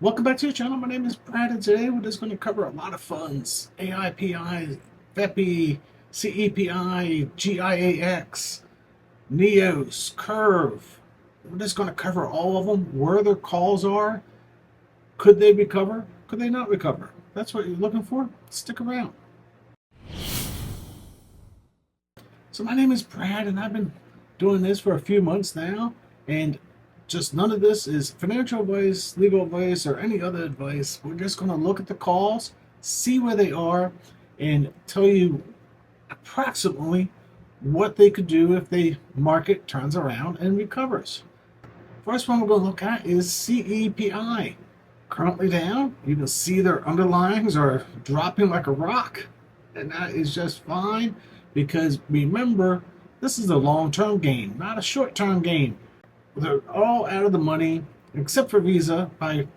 Welcome back to the channel. My name is Brad, and today we're just going to cover a lot of funds: AIPI, FEPI, CEPI, GIAX, NEOS, Kurv. We're just going to cover all of them, where their calls are. Could they recover? Could they not recover? That's what you're looking for. Stick around. So my name is Brad, and I've been doing this for a few months now, and just none of this is financial advice, legal advice, or any other advice. We're just going to look at the calls, see where they are, and tell you approximately what they could do if the market turns around and recovers. First one we're going to look at is CEPI. Currently down. You can see their underlyings are dropping like a rock, and that is just fine because remember, this is a long-term gain, not a short-term gain. They're all out of the money except for Visa by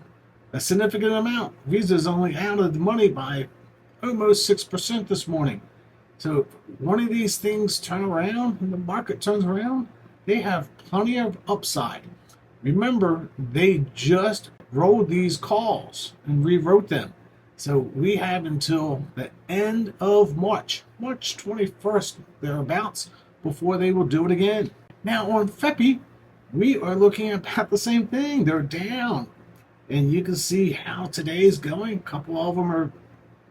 a significant amount. Visa is only out of the money by almost 6% this morning. So if one of these things turn around and the market turns around, they have plenty of upside. Remember, they just rolled these calls and rewrote them. So we have until the end of March 21st, thereabouts, before they will do it again. Now on FEPI, we are looking at about the same thing. They're down. And you can see how today's going. A couple of them are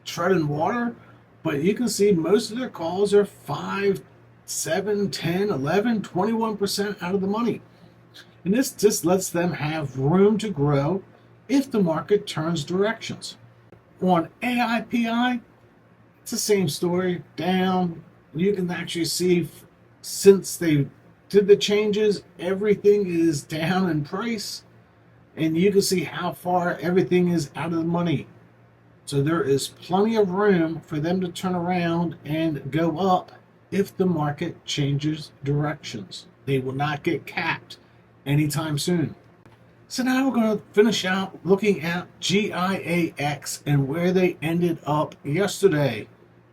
treading water, but you can see most of their calls are 5, 7, 10, 11, 21% out of the money. And this just lets them have room to grow if the market turns directions. On AIPI, it's the same story, down. You can actually see since they did the changes, everything is down in price, and you can see how far everything is out of the money. So there is plenty of room for them to turn around and go up if the market changes directions. They will not get capped anytime soon. So now we're going to finish out looking at GIAX and where they ended up yesterday.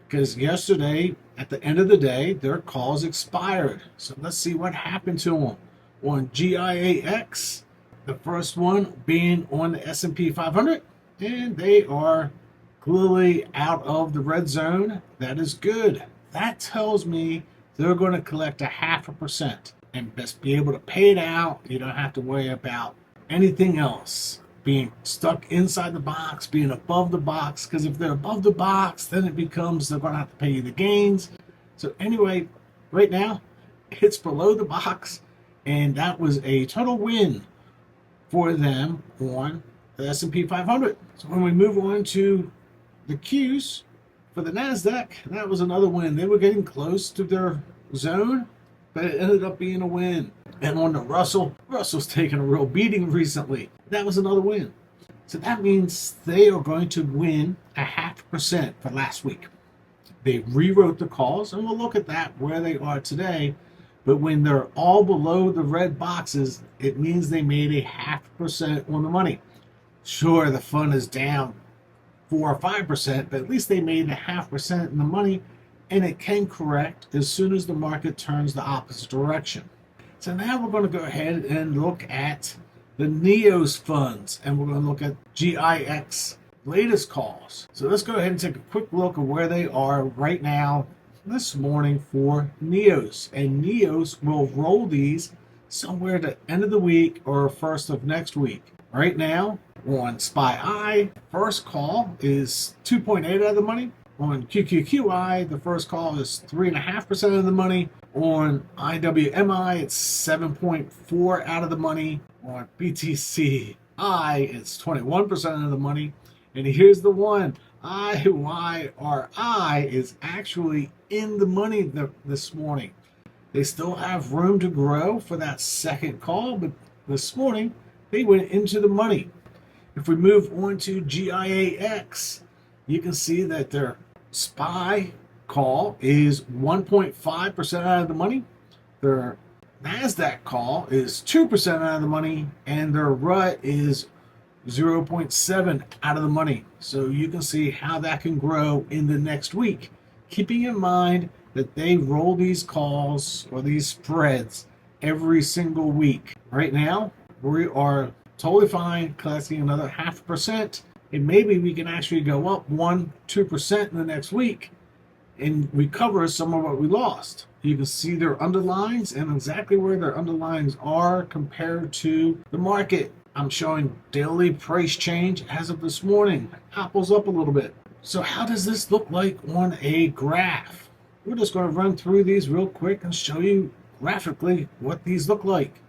Because yesterday, at the end of the day, their calls expired. So let's see what happened to them. On GIAX, the first one being on the S&P 500, and they are clearly out of the red zone. That is good. That tells me they're going to collect 0.5% and best be able to pay it out. You don't have to worry about anything else being stuck inside the box, being above the box, because if they're above the box, then it becomes they're going to have to pay you the gains. So anyway, right now, it's below the box, and that was a total win for them on the S&P 500. So when we move on to the Qs for the NASDAQ, that was another win. They were getting close to their zone, but it ended up being a win. And on the Russell's taken a real beating recently. That was another win. So that means they are going to win 0.5% for last week. They rewrote the calls, and we'll look at that where they are today. But when they're all below the red boxes, it means they made 0.5% on the money. Sure, the fund is down 4 or 5%, but at least they made 0.5% in the money, and it can correct as soon as the market turns the opposite direction. So now we're going to go ahead and look at the NEOS funds, and we're going to look at GIX latest calls. So let's go ahead and take a quick look at where they are right now this morning for NEOS. And NEOS will roll these somewhere at the end of the week or first of next week. Right now on SPY, first call is 2.8 out of the money. On QQQI, the first call is 3.5% of the money. On IWMI, it's 7.4 out of the money. On BTCI, it's 21% of the money. And here's the one. IYRI is actually in the money this morning. They still have room to grow for that second call, but this morning they went into the money. If we move on to GIAX, you can see that their SPY call is 1.5% out of the money. Their NASDAQ call is 2% out of the money, and their RUT is 0.7 out of the money. So you can see how that can grow in the next week, keeping in mind that they roll these calls or these spreads every single week. Right now, we are totally fine collecting another 0.5%, and maybe we can actually go up 1-2% in the next week and recover some of what we lost. You can see their underlines and exactly where their underlines are compared to the market. I'm showing daily price change as of this morning. Apple's up a little bit. So how does this look like on a graph? We're just going to run through these real quick and show you graphically what these look like.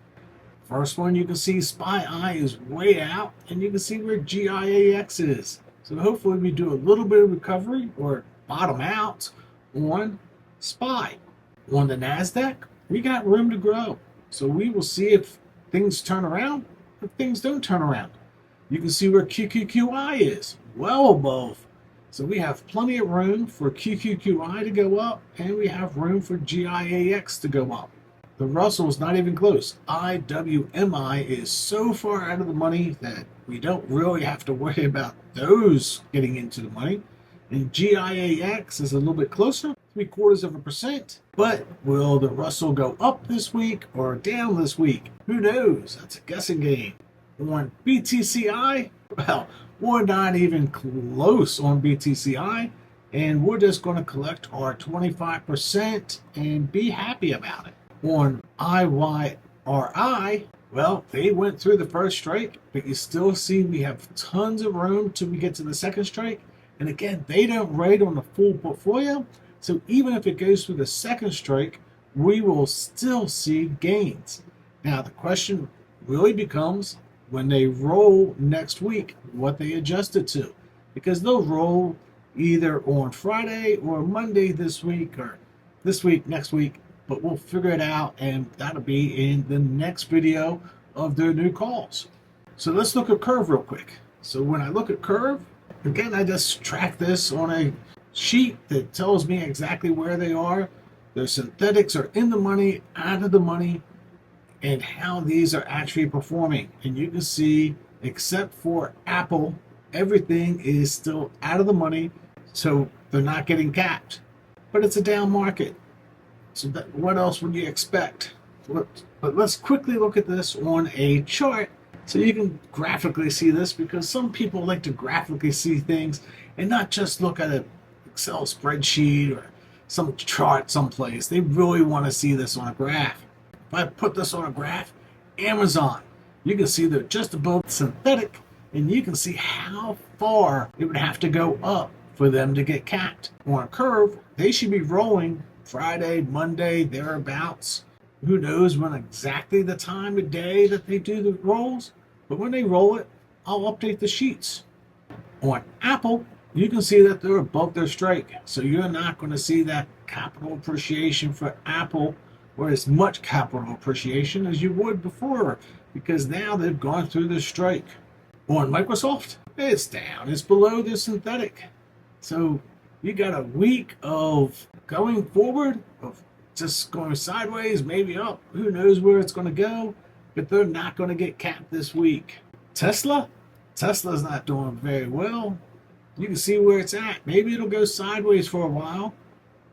First one, you can see SPY is way out, and you can see where GIAX is. So hopefully we do a little bit of recovery or bottom out on SPY. On the NASDAQ, we got room to grow. So we will see if things turn around, if things don't turn around. You can see where QQQI is, well above. So we have plenty of room for QQQI to go up, and we have room for GIAX to go up. The Russell's not even close. IWMI is so far out of the money that we don't really have to worry about those getting into the money. And GIAX is a little bit closer, 0.75%. But will the Russell go up this week or down this week? Who knows? That's a guessing game. On BTCI, well, we're not even close on BTCI, and we're just going to collect our 25% and be happy about it. On IYRI, well, they went through the first strike, but you still see we have tons of room till we get to the second strike. And again, they don't rate on the full portfolio, so even if it goes through the second strike, we will still see gains. Now, the question really becomes when they roll next week, what they adjust it to. Because they'll roll either on Friday or Monday this week, or this week, next week, but we'll figure it out, and that'll be in the next video of their new calls. So let's look at Kurv real quick. So when I look at Kurv, again, I just track this on a sheet that tells me exactly where they are. Their synthetics are in the money, out of the money, and how these are actually performing. And you can see, except for Apple, everything is still out of the money, so they're not getting capped. But it's a down market. So what else would you expect? But let's quickly look at this on a chart so you can graphically see this, because some people like to graphically see things and not just look at an Excel spreadsheet or some chart someplace. They really want to see this on a graph. If I put this on a graph, Amazon, you can see they're just above synthetic, and you can see how far it would have to go up for them to get capped. On a Kurv, they should be rolling Friday, Monday, thereabouts. Who knows when exactly the time of day that they do the rolls, but when they roll it, I'll update the sheets. On Apple, you can see that they're above their strike, so you're not going to see that capital appreciation for Apple, or as much capital appreciation as you would before, because now they've gone through the strike. On Microsoft, it's down, it's below the synthetic. So you got a week of going forward, of just going sideways, maybe up. Who knows where it's going to go, but they're not going to get capped this week. Tesla's not doing very well. You can see where it's at. Maybe it'll go sideways for a while.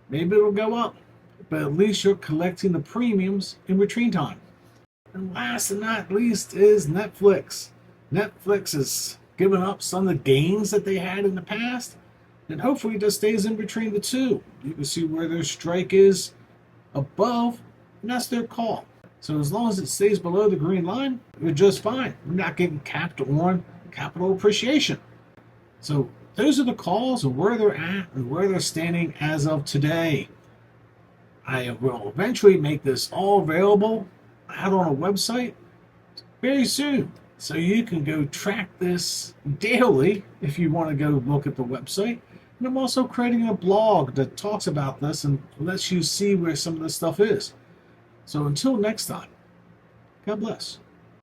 Maybe it'll go up, but at least you're collecting the premiums in between time. And last and not least is Netflix. Netflix has given up some of the gains that they had in the past, and hopefully it just stays in between the two. You can see where their strike is above, and that's their call. So as long as it stays below the green line, we're just fine. We're not getting capped on capital appreciation. So those are the calls and where they're at and where they're standing as of today. I will eventually make this all available out on a website very soon. So you can go track this daily if you want to go look at the website. And I'm also creating a blog that talks about this and lets you see where some of this stuff is. So until next time, God bless.